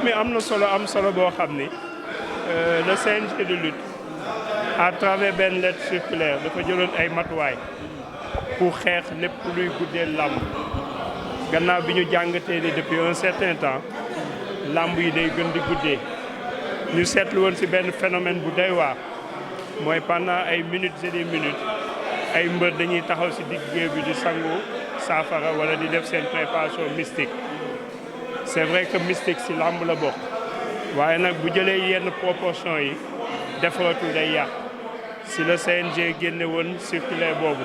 mbir mi am solo boo xam ni le CNG de lutte à travers benn lettre circulaire dafa jëloon ay matuwaay pour xeex lépp luy guddeel làmb gannaaw bi ñu jàngatee ni depuis un certain temps làmb yi day gën di guddee ñu seetlu woon ci benn phénomène bu doy waar mooy pendant ay minutes et des minutes ay mbër dañuy taxaw ci digg géew bi di sangu saafara wala di def seen préparation mystique c'est vrai que mystique ci làmb la bokk waaye nag bu jëlee yenn proportion yi defaratul day yàq ci le CNG génne woon circulaire boobu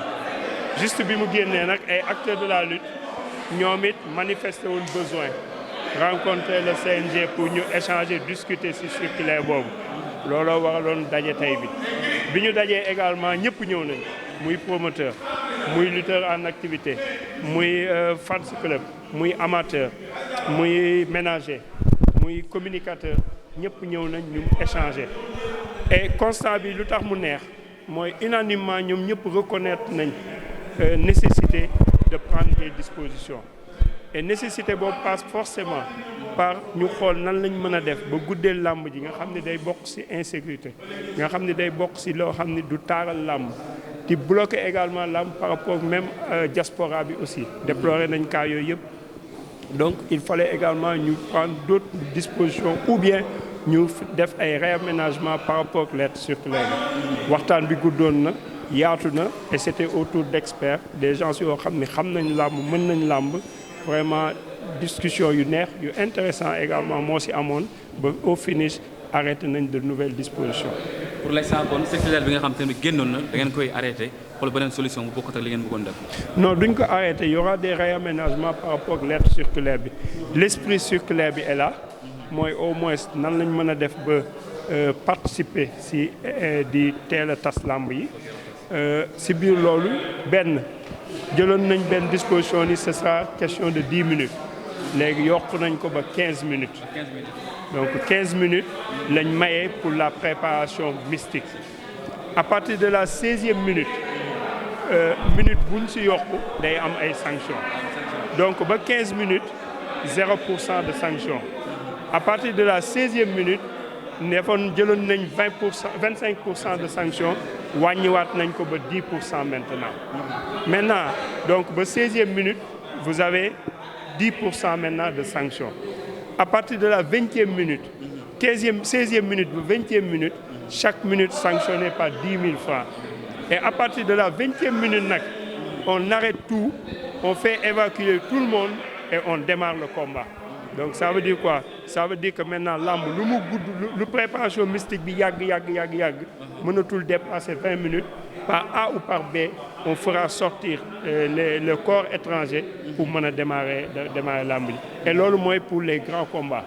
juste bi mu génnee nag ay acteurs de la lutte ñoom it manifesté woon besoin rencontrer le CNG pour ñu échanger discuter ci circulaire boobu looloo waraloon daje tey bi ñu dajee également ñëpp ñëw nañ muy promoteur muy lutteur en activité muy fans club muy amateur muy ménager muy communicateur ñëpp ñëw nañ ñu échanger et constat bi lu tax mu neex mooy unanimement ñoom ñëpp reconnaître nañ nécessité de prendre des dispositions et nécessité boobu passe forcément par ñu xool nan lañ mën a def ba guddeel làmb ji nga xam ne day bokk ci insécurité nga xam ne day bokk ci loo xam ne du taaral làmb di bloquer également làmb par rapport même diaspora bi aussi déplorer nañ cas yooyu yëpp donc il fallait également ñu prendre d'autres dispositions ou bien ñu def ay réaménagement par rapport ak lettre circulaire bi waxtaan bi guddoon na yaatu na et c'était autour d'experts des gens yoo xam ne xam nañ làmb mën nañ làmb vraiment discussion yu neex yu intéressant également moo ci amoon ba au finish arrêté nañ de nouvelles dispositions. pour l'instant kon circulaire bi nga xam te ne génnoon na da ngeen koy arrêté xool beneen solution bu bokkut ak li ngeen bëggoon def. non duñ ko arrêté il y aura des réaménagements par rapport ak lettre circulaire bi l'esprit circulaire bi est là mooy au moins nan lañ mën a def ba participer ci di teel a tas làmb yi ci biir loolu benn jëloon nañ benn disposition ni ce sera question de 10 minutes léegi yokk nañ ko ba 15 minutes. 15 minutes. donc 15 minutes lañ maye pour la préparation mystique à partir de la 16e minute minute buñ ci yokk day am ay sanctions donc ba 15 minutes 0% de sanction à partir de la 16e minute nefoon jëloon nañ 25% de sanction wàññiwaat nañ ko ba 10% maintenant donc ba 16e minute vous avez 10% maintenant de sanction à partir de la 20e minute 16e minute ba 20e minute chaque minute sanctionnée par 10 000 francs et à partir de la 20e minute nag on arrête tout on fait évacuer tout le monde et on démarre le combat donc ça veut dire quoi ça veut dire que maintenant lamb lu mu gudd lu préparation mystique bi yàgg mënatul dépasser 20 minutes par A ou par B on fera sortir le corps étranger pour mën a démarrer lamb ji et loolu mooy pour les grands combats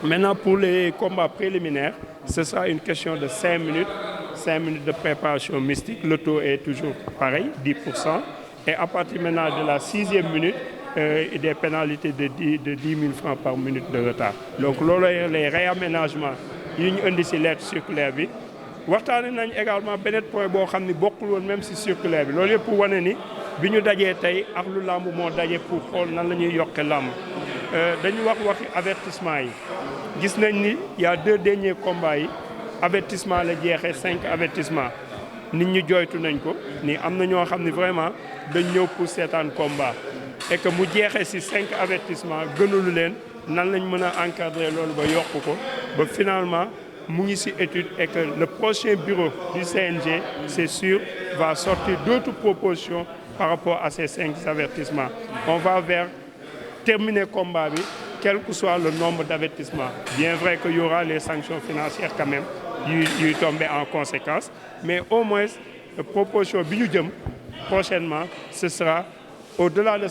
maintenant pour les combats préliminaires ce sera une question de 5 minutes de préparation mystique le taux est toujours pareil 10% et à partir maintenant de la 6e minute des pénalités de 10 000 francs par minute de retard donc loolu les réaménagements yi ñu indi ci lettre circulaire bi waxtaanee nañ également beneen point boo xam ni bokkul woon même ci circulaire bi loolu yëpp pour wane ni bi ñu dajee tey ak lu làmb moo daje pour xool nan la ñuy yokke làmb dañu waxi avertissement yi gis nañ ni y a 2 derniers combats yi avertissement la jeexee 5 avertissements nit ñi jooytu nañ ko ni am na ñoo xam ni vraiment dañ ñëw pour seetaan combat et que mu jeexee ci 5 avertissements gënalu leen nan lañ mën a encadrer loolu ba yokk ko ba finalement mu ngi ci étude et que le prochain bureau du CNG c'est sûr va sortir d'autres propositions par rapport à ces 5 avertissements on va vers terminer combat bi quel que soit le nombre d'avertissements bien vrai que y aura les sanctions financières quand même yuy tomber en conséquence mais au moins proposition bi ñu jëm prochainement ce sera au-delà de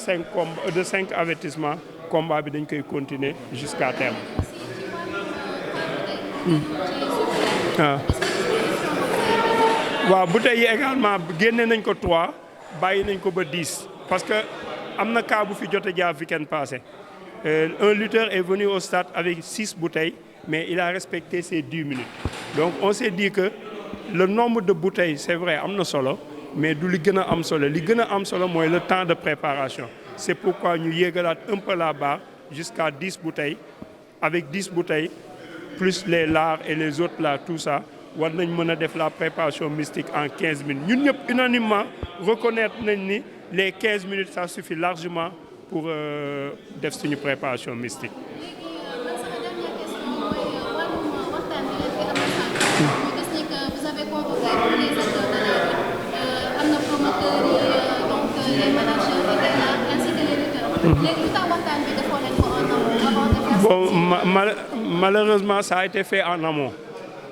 5 avertissements combat bi dañ koy continuer jusqu'à terme. waaw bouteilles yi également génne nañ ko 3 bàyyi nañ ko ba 10 parce que am na cas bu fi jot a jaar week-end passé un lutteur est venu au stade avec 6 bouteilles mais il a respecté ses 10 minutes donc on s'est dit que le nombre de bouteilles c'est vrai am na solo mais du li gën a am solo li gën a am solo mooy le temps de préparation c'est pourquoi ñu yéegalaat un peu la barre jusqu'à 10 bouteilles avec 10 bouteilles, plus les lards et les autres là, tout ça, war nañ mën a def la préparation mystique en 15 minutes. Ñun ñëpp unanimement reconnaître nañ ni les 15 minutes, ça suffit largement pour def suñu préparation mystique. Bon, malheureusement, ça a été fait en amont,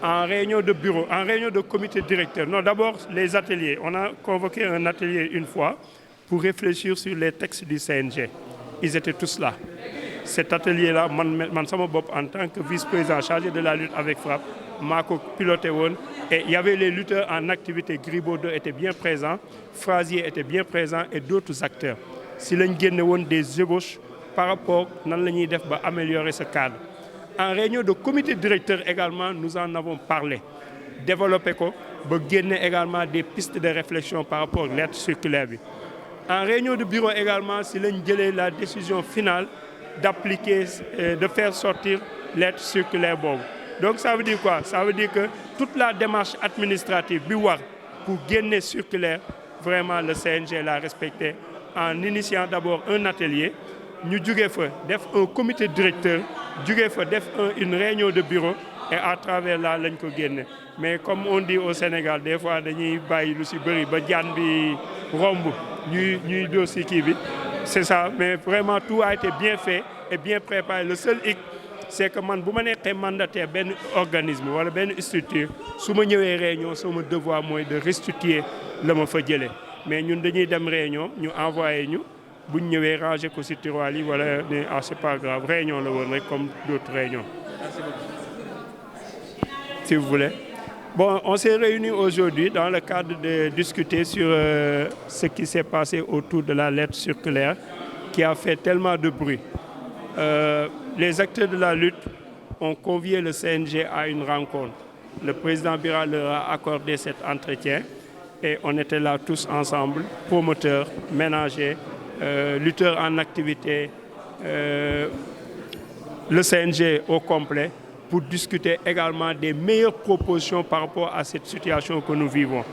en réunion de bureau, en réunion de comité directeur. Non, d'abord, les ateliers. On a convoqué un atelier une fois pour réfléchir sur les textes du CNG. Ils étaient tous là. Cet atelier-là, man sama bopp en tant que vice-président chargé de la lutte avec frappe, maa ko piloté woon. Et il y avait les lutteurs en activité. Gris Bordeaux était bien présent, Frazier était bien présent et d'autres acteurs. Si lañ génne woon des ébauches par rapport nan la ñuy def ba améliorer ce cadre. En réunion de comité directeur également, nous en avons parlé. Développer ko ba génne également des pistes de réflexion par rapport à lettre circulaire bi. En réunion de bureau également, si lañ jëlee la décision finale d'appliquer, de faire sortir lettre circulaire boobu. Donc ça veut dire quoi? Ça veut dire que toute la démarche administrative bi war pour génne circulaire, vraiment le CNG l'a respecté en initiant d'abord un atelier. Ñu jóge fa def un comité directeur, jóge fa def une réunion de bureau et à travers là lañ ko génne. Mais comme on dit au Sénégal, des fois dañuy bàyyi lu ci bëri ba jaan bi romb ñuy dóor ci kii bi. C'est ça, mais vraiment tout a été bien fait et bien préparé. Le seul hic, c'est que man bu ma nekkee mandataire benn organisme wala benn structure, su ma ñëwee réunion sama devoir mooy de restituer la ma fa jëlee. Mais ñun dañuy dem réunion ñu envoyé ñu. Bu ñu ñëwee ranger ko ci tiroir yi wala ne ah c'est pas grave réunion la woon rek comme d'autres réunions. Si vous voulez. Bon, on s'est réunis aujourd'hui dans le cadre de discuter sur ce qui s'est passé autour de la lettre circulaire qui a fait tellement de bruit. Les acteurs de la lutte ont convié le CNG à une rencontre. Le président Bira leur a accordé cet entretien et on était là tous ensemble, promoteurs, ménagers, lutteurs en activité, le CNG au complet, pour discuter également des meilleures propositions par rapport à cette situation que nous vivons.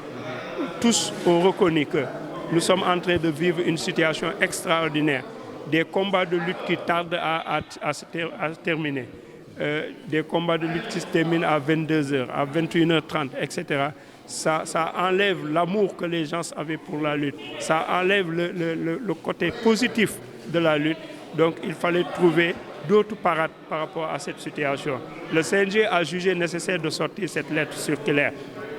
Tous ont reconnu que nous sommes en train de vivre une situation extraordinaire, des combats de lutte qui tardent à se terminer, des combats de lutte qui se terminent à 22h, à 21h30, etc. Ça enlève l'amour que les gens avaient pour la lutte. Ça enlève le côté positif de la lutte. Donc il fallait trouver d'autres parades par rapport à cette situation. Le CNG a jugé nécessaire de sortir cette lettre circulaire.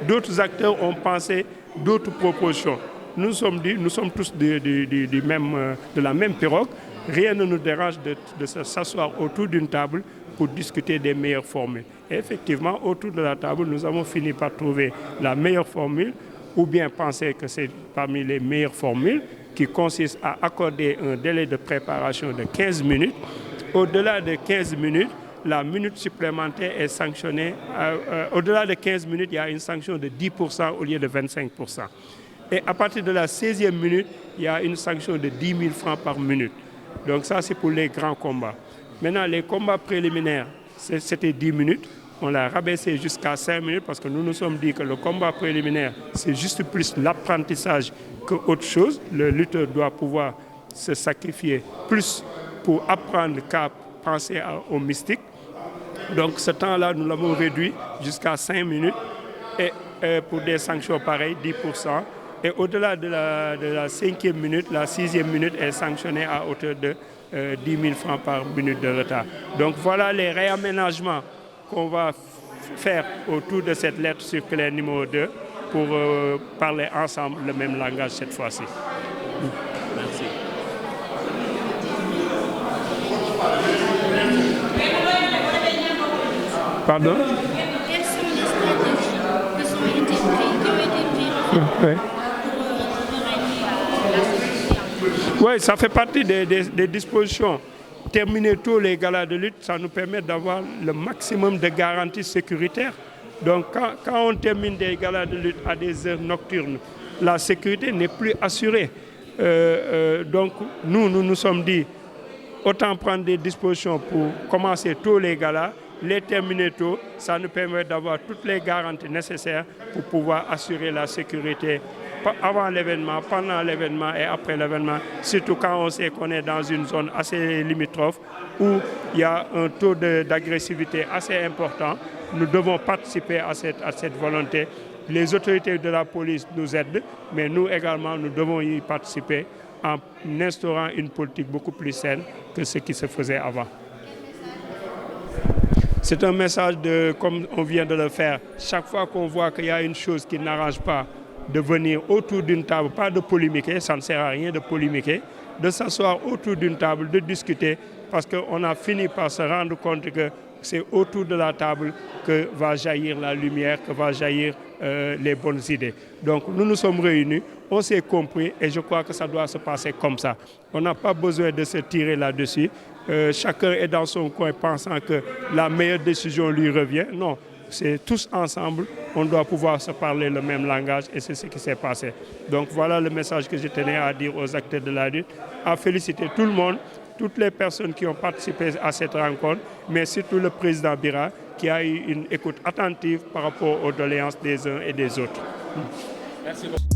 D'autres acteurs ont pensé d'autres propositions. Nous sommes tous de la même pirogue. Rien ne nous dérange de s'asseoir autour d'une table pour discuter des meilleures formules. Et effectivement, autour de la table, nous avons fini par trouver la meilleure formule, ou bien penser que c'est parmi les meilleures formules, qui consiste à accorder un délai de préparation de 15 minutes. Au-delà de 15 minutes, la minute supplémentaire est sanctionnée. Au-delà de 15 minutes, il y a une sanction de 10% au lieu de 25%. Et à partir de la 16e minute, il y a une sanction de 10 000 francs par minute. Donc ça, c'est pour les grands combats. Maintenant, les combats préliminaires, c'était 10 minutes. On l'a rabaissé jusqu'à 5 minutes parce que nous nous sommes dit que le combat préliminaire, c'est juste plus l'apprentissage qu'autre chose. Le lutteur doit pouvoir se sacrifier plus pour apprendre qu'à penser au mystique. Donc ce temps-là, nous l'avons réduit jusqu'à 5 minutes et pour des sanctions pareilles, 10%. Et au-delà de la 5e minute, la 6e minute est sanctionnée à hauteur de 10 000 francs par minute de retard. Donc voilà les réaménagements qu'on va faire autour de cette lettre circulaire numéro 2 pour parler ensemble le même langage cette fois-ci. Merci. Pardon? Quelles sont les stratégies qui ont été prises Oui. Oui, ça fait partie des dispositions. Terminer tôt les galas de lutte, ça nous permet d'avoir le maximum de garanties sécuritaires. Donc quand on termine des galas de lutte à des heures nocturnes, la sécurité n'est plus assurée. Donc nous sommes dit, autant prendre des dispositions pour commencer tôt les galas, les terminer tôt. Ça nous permet d'avoir toutes les garanties nécessaires pour pouvoir assurer la sécurité avant l'événement, pendant l'événement et après l'événement, surtout quand on sait qu'on est dans une zone assez limitrophe où il y a un taux d'agressivité assez important. Nous devons participer à cette volonté. Les autorités de la police nous aident, mais nous également, nous devons y participer en instaurant une politique beaucoup plus saine que ce qui se faisait avant. C'est un message comme on vient de le faire, chaque fois qu'on voit qu'il y a une chose qui n'arrange pas, de venir autour d'une table, pas de polémiquer, ça ne sert à rien de polémiquer, de s'asseoir autour d'une table, de discuter, parce qu'on a fini par se rendre compte que c'est autour de la table que va jaillir la lumière, que va jaillir les bonnes idées. Donc nous nous sommes réunis, on s'est compris et je crois que ça doit se passer comme ça. On n'a pas besoin de se tirer là-dessus. Chacun est dans son coin pensant que la meilleure décision lui revient. Non, c'est tous ensemble, on doit pouvoir se parler le même langage et c'est ce qui s'est passé. Donc voilà le message que je tenais à dire aux acteurs de la lutte, à féliciter tout le monde, toutes les personnes qui ont participé à cette rencontre, mais surtout le président Bira qui a eu une écoute attentive par rapport aux doléances des uns et des autres. Merci beaucoup.